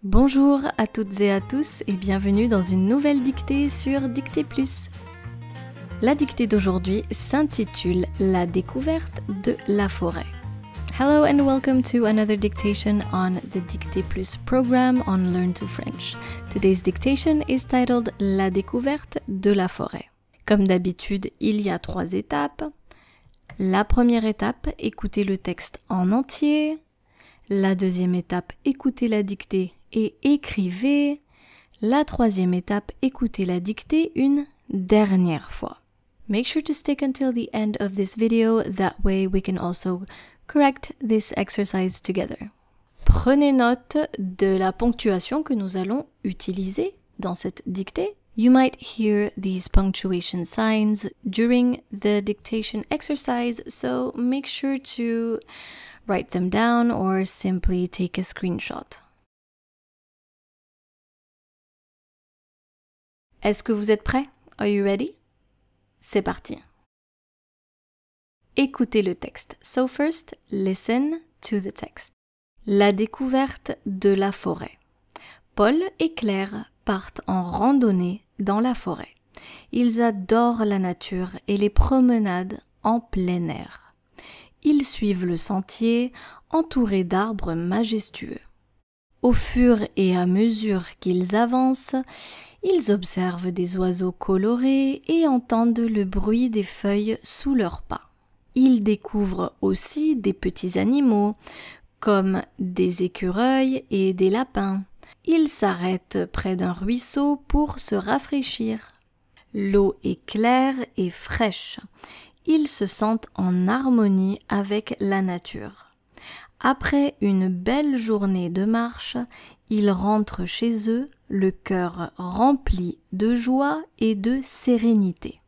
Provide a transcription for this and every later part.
Bonjour à toutes et à tous et bienvenue dans une nouvelle dictée sur Dictée Plus. La dictée d'aujourd'hui s'intitule La découverte de la forêt. Hello and welcome to another dictation on the Dictée Plus program on Learn to French. Today's dictation is titled La découverte de la forêt. Comme d'habitude, il y a 3 étapes. La première étape, écoutez le texte en entier. La deuxième étape, écoutez la dictée et écrivez. La troisième étape, écoutez la dictée une dernière fois. Make sure to stick until the end of this video, that way we can also correct this exercise together. Prenez note de la ponctuation que nous allons utiliser dans cette dictée. You might hear these punctuation signs during the dictation exercise, so make sure to write them down or simply take a screenshot. Est-ce que vous êtes prêts? Are you ready? C'est parti. Écoutez le texte. So first, listen to the text. La découverte de la forêt. Paul et Claire partent en randonnée dans la forêt. Ils adorent la nature et les promenades en plein air. Ils suivent le sentier entouré d'arbres majestueux. Au fur et à mesure qu'ils avancent, ils observent des oiseaux colorés et entendent le bruit des feuilles sous leurs pas. Ils découvrent aussi des petits animaux, comme des écureuils et des lapins. Ils s'arrêtent près d'un ruisseau pour se rafraîchir. L'eau est claire et fraîche. Ils se sentent en harmonie avec la nature. Après une belle journée de marche, ils rentrent chez eux, le cœur rempli de joie et de sérénité.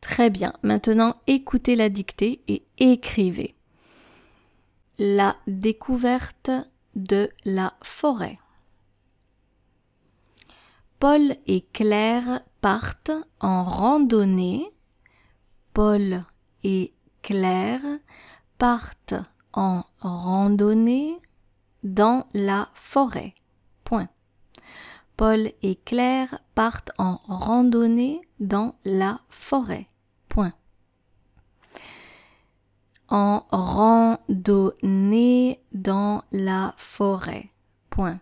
Très bien, maintenant écoutez la dictée et écrivez. La découverte de la forêt. Paul et Claire partent en randonnée. Paul et Claire partent en randonnée dans la forêt. Point. Paul et Claire partent en randonnée dans la forêt. Point. En randonnée dans la forêt. Point.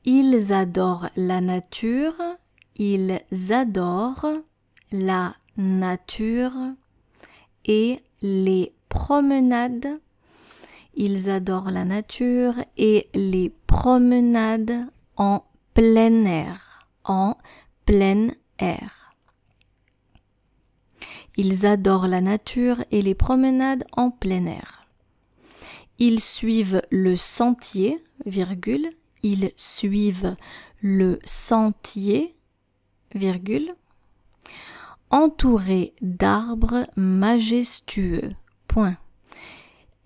Ils adorent la nature. Ils adorent la nature et les promenades. Ils adorent la nature et les promenades en plein air. En plein air. Ils adorent la nature et les promenades en plein air. Ils suivent le sentier, virgule. Ils suivent le sentier, virgule, entouré d'arbres majestueux. Point.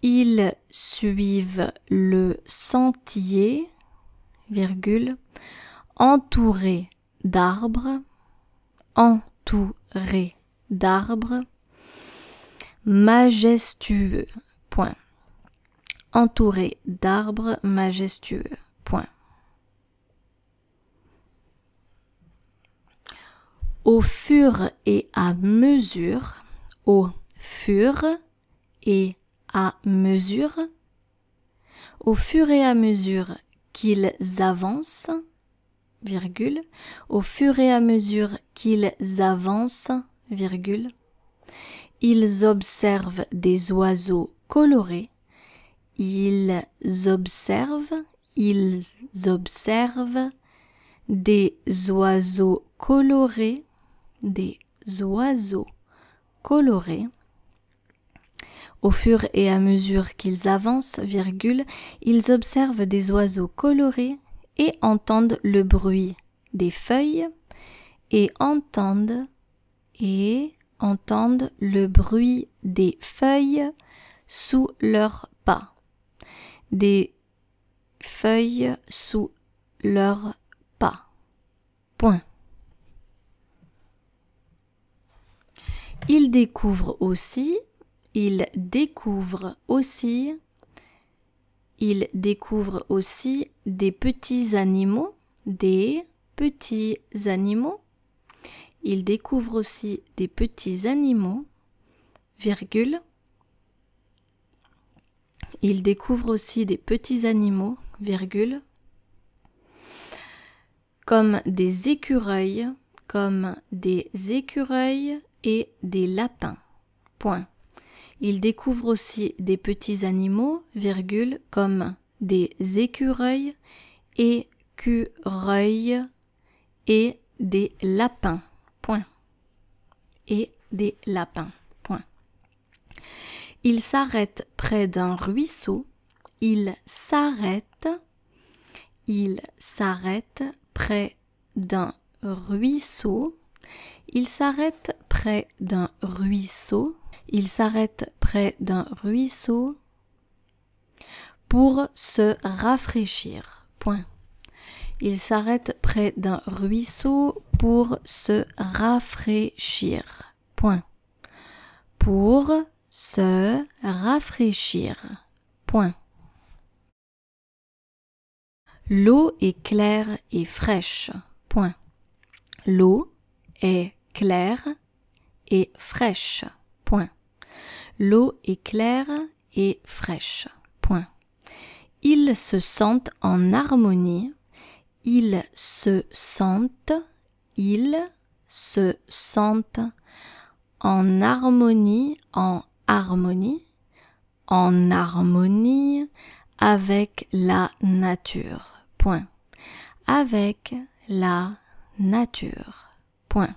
Ils suivent le sentier, virgule, entouré d'arbres, majestueux. Point. Entouré d'arbres majestueux. Point. Au fur et à mesure, au fur et à mesure, au fur et à mesure qu'ils avancent, virgule, au fur et à mesure qu'ils avancent, virgule, ils observent des oiseaux colorés, ils observent des oiseaux colorés, Au fur et à mesure qu'ils avancent, virgule, ils observent des oiseaux colorés et entendent le bruit des feuilles et entendent le bruit des feuilles sous leurs pas. Des feuilles sous leurs pas. Point. Ils découvrent aussi il découvre aussi des petits animaux, Il découvre aussi des petits animaux, virgule. Il découvre aussi des petits animaux, virgule, comme des écureuils et des lapins. Point. Il découvre aussi des petits animaux, virgule, comme des écureuils et des lapins. Point. Et des lapins. Point. Il s'arrête près d'un ruisseau. Il s'arrête près d'un ruisseau. Il s'arrête près d'un ruisseau. Il s'arrête près d'un ruisseau pour se rafraîchir. Point. Il s'arrête près d'un ruisseau pour se rafraîchir. Point. Pour se rafraîchir. Point. L'eau est claire et fraîche. Point. L'eau est claire et fraîche. Point. L'eau est claire et fraîche. Point. Ils se sentent en harmonie. Ils se sentent en harmonie avec la nature. Point. Avec la nature. Point.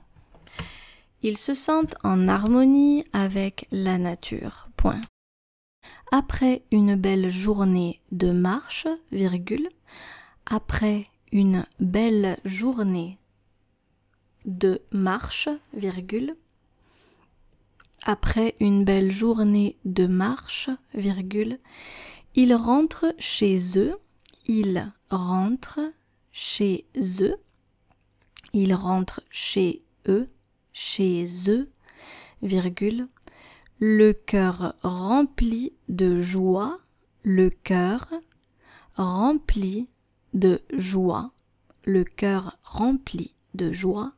Ils se sentent en harmonie avec la nature. Point. Après une belle journée de marche, virgule, après une belle journée de marche, virgule, après une belle journée de marche, virgule, ils rentrent chez eux, ils rentrent chez eux, ils rentrent chez eux, virgule, le cœur rempli de joie, le cœur rempli de joie, le cœur rempli de joie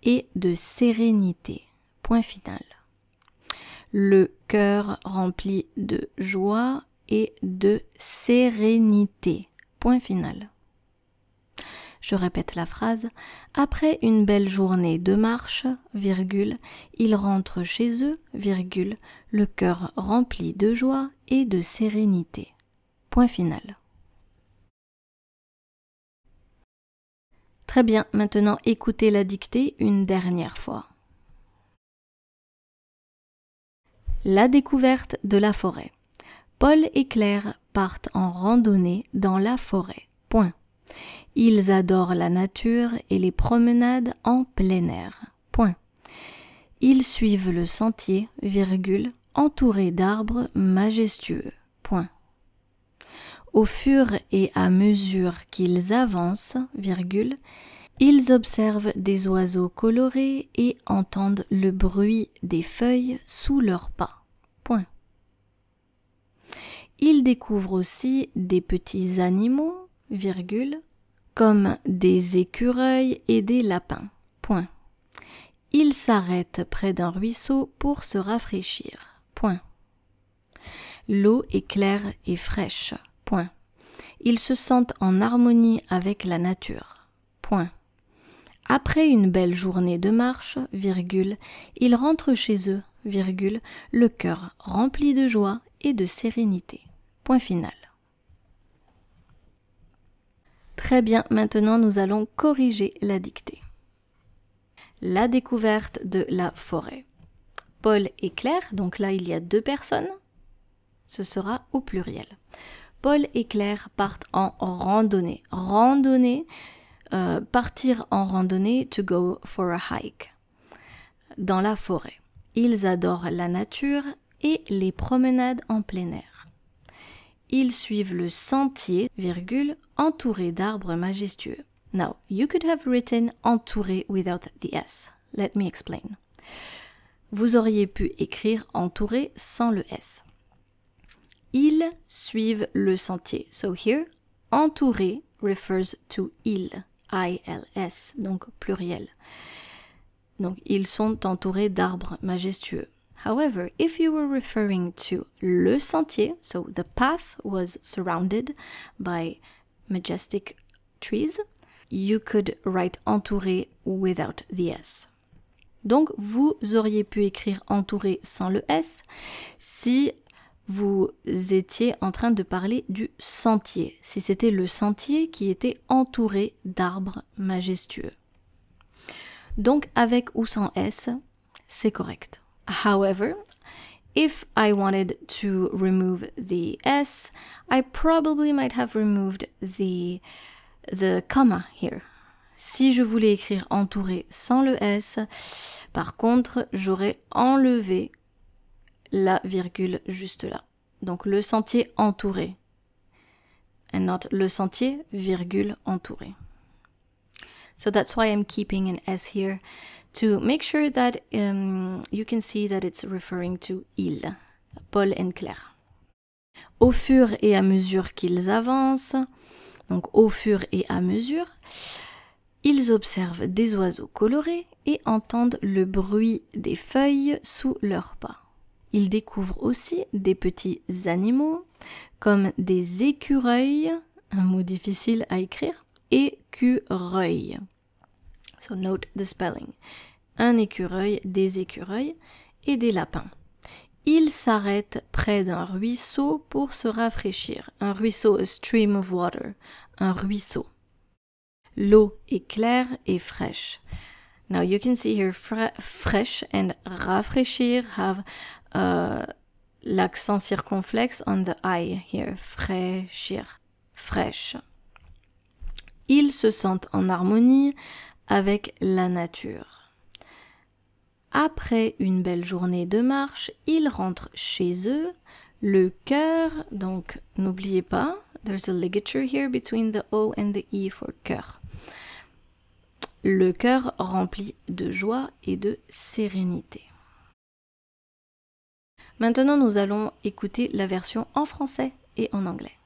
et de sérénité. Point final. Le cœur rempli de joie et de sérénité. Point final. Je répète la phrase. Après une belle journée de marche, virgule, ils rentrent chez eux, virgule, le cœur rempli de joie et de sérénité. Point final. Très bien, maintenant écoutez la dictée une dernière fois. La découverte de la forêt. Paul et Claire partent en randonnée dans la forêt. Point. Ils adorent la nature et les promenades en plein air. Point. Ils suivent le sentier, virgule, entouré d'arbres majestueux. Point. Au fur et à mesure qu'ils avancent, virgule, ils observent des oiseaux colorés et entendent le bruit des feuilles sous leurs pas. Point. Ils découvrent aussi des petits animaux, virgule, comme des écureuils et des lapins. Point. Ils s'arrêtent près d'un ruisseau pour se rafraîchir. Point. L'eau est claire et fraîche. Point. Ils se sentent en harmonie avec la nature. Point. Après une belle journée de marche, virgule, ils rentrent chez eux, virgule, le cœur rempli de joie et de sérénité. Point final. Très bien, maintenant nous allons corriger la dictée. La découverte de la forêt. Paul et Claire, donc là il y a deux personnes, ce sera au pluriel. Paul et Claire partent en randonnée. Partir en randonnée, to go for a hike, dans la forêt. Ils adorent la nature et les promenades en plein air. Ils suivent le sentier, virgule, entouré d'arbres majestueux. Now, you could have written entouré without the S. Let me explain. Vous auriez pu écrire entouré sans le S. Ils suivent le sentier. So here, entouré refers to ils, I-L-S, donc pluriel. Donc, ils sont entourés d'arbres majestueux. However, if you were referring to le sentier, so the path was surrounded by majestic trees, you could write entouré without the S. Donc, vous auriez pu écrire entouré sans le S si vous étiez en train de parler du sentier, si c'était le sentier qui était entouré d'arbres majestueux. Donc, avec ou sans S, c'est correct. However, if I wanted to remove the S, I probably might have removed the comma here. Si je voulais écrire entouré sans le S, par contre, j'aurais enlevé la virgule juste là. Donc le sentier entouré. And not le sentier, virgule, entouré. So that's why I'm keeping an S here, to make sure that you can see that it's referring to ils, Paul et Claire. Au fur et à mesure qu'ils avancent, donc au fur et à mesure, ils observent des oiseaux colorés et entendent le bruit des feuilles sous leurs pas. Ils découvrent aussi des petits animaux comme des écureuils, un mot difficile à écrire, écureuil. So note the spelling. Un écureuil, des écureuils et des lapins. Ils s'arrêtent près d'un ruisseau pour se rafraîchir. Un ruisseau, a stream of water. Un ruisseau. L'eau est claire et fraîche. Now you can see here fraîche and rafraîchir have l'accent circonflexe on the I here. Fraîchir. Fraîche. Ils se sentent en harmonie avec la nature. Après une belle journée de marche, ils rentrent chez eux, le cœur, donc n'oubliez pas, there's a ligature here between the O and the E for cœur. Le cœur rempli de joie et de sérénité. Maintenant, nous allons écouter la version en français et en anglais.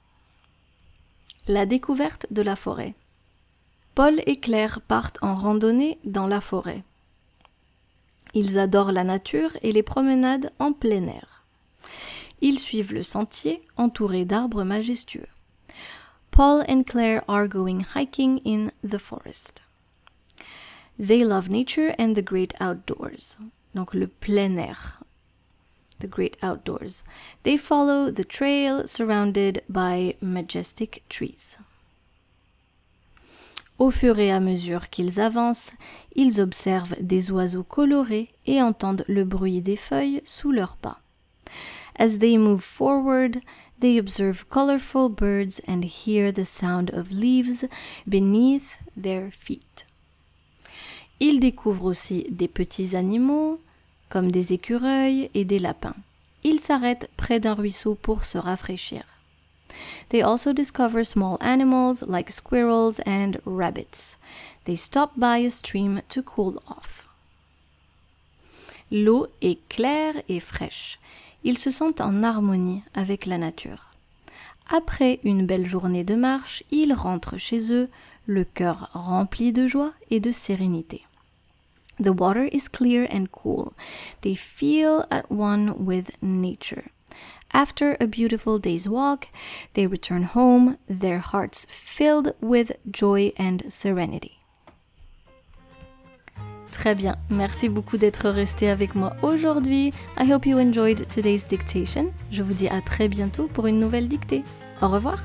La découverte de la forêt. Paul et Claire partent en randonnée dans la forêt. Ils adorent la nature et les promenades en plein air. Ils suivent le sentier entouré d'arbres majestueux. Paul and Claire are going hiking in the forest. They love nature and the great outdoors. Donc le plein air. The great outdoors. They follow the trail surrounded by majestic trees. Au fur et à mesure qu'ils avancent, ils observent des oiseaux colorés et entendent le bruit des feuilles sous leurs pas. As they move forward, they observe colorful birds and hear the sound of leaves beneath their feet. Ils découvrent aussi des petits animaux, comme des écureuils et des lapins. Ils s'arrêtent près d'un ruisseau pour se rafraîchir. They also discover small animals like squirrels and rabbits. They stop by a stream to cool off. L'eau est claire et fraîche. Ils se sentent en harmonie avec la nature. Après une belle journée de marche, ils rentrent chez eux, le cœur rempli de joie et de sérénité. The water is clear and cool. They feel at one with nature. After a beautiful day's walk, they return home, their hearts filled with joy and serenity. Très bien, merci beaucoup d'être resté avec moi aujourd'hui. I hope you enjoyed today's dictation. Je vous dis à très bientôt pour une nouvelle dictée. Au revoir.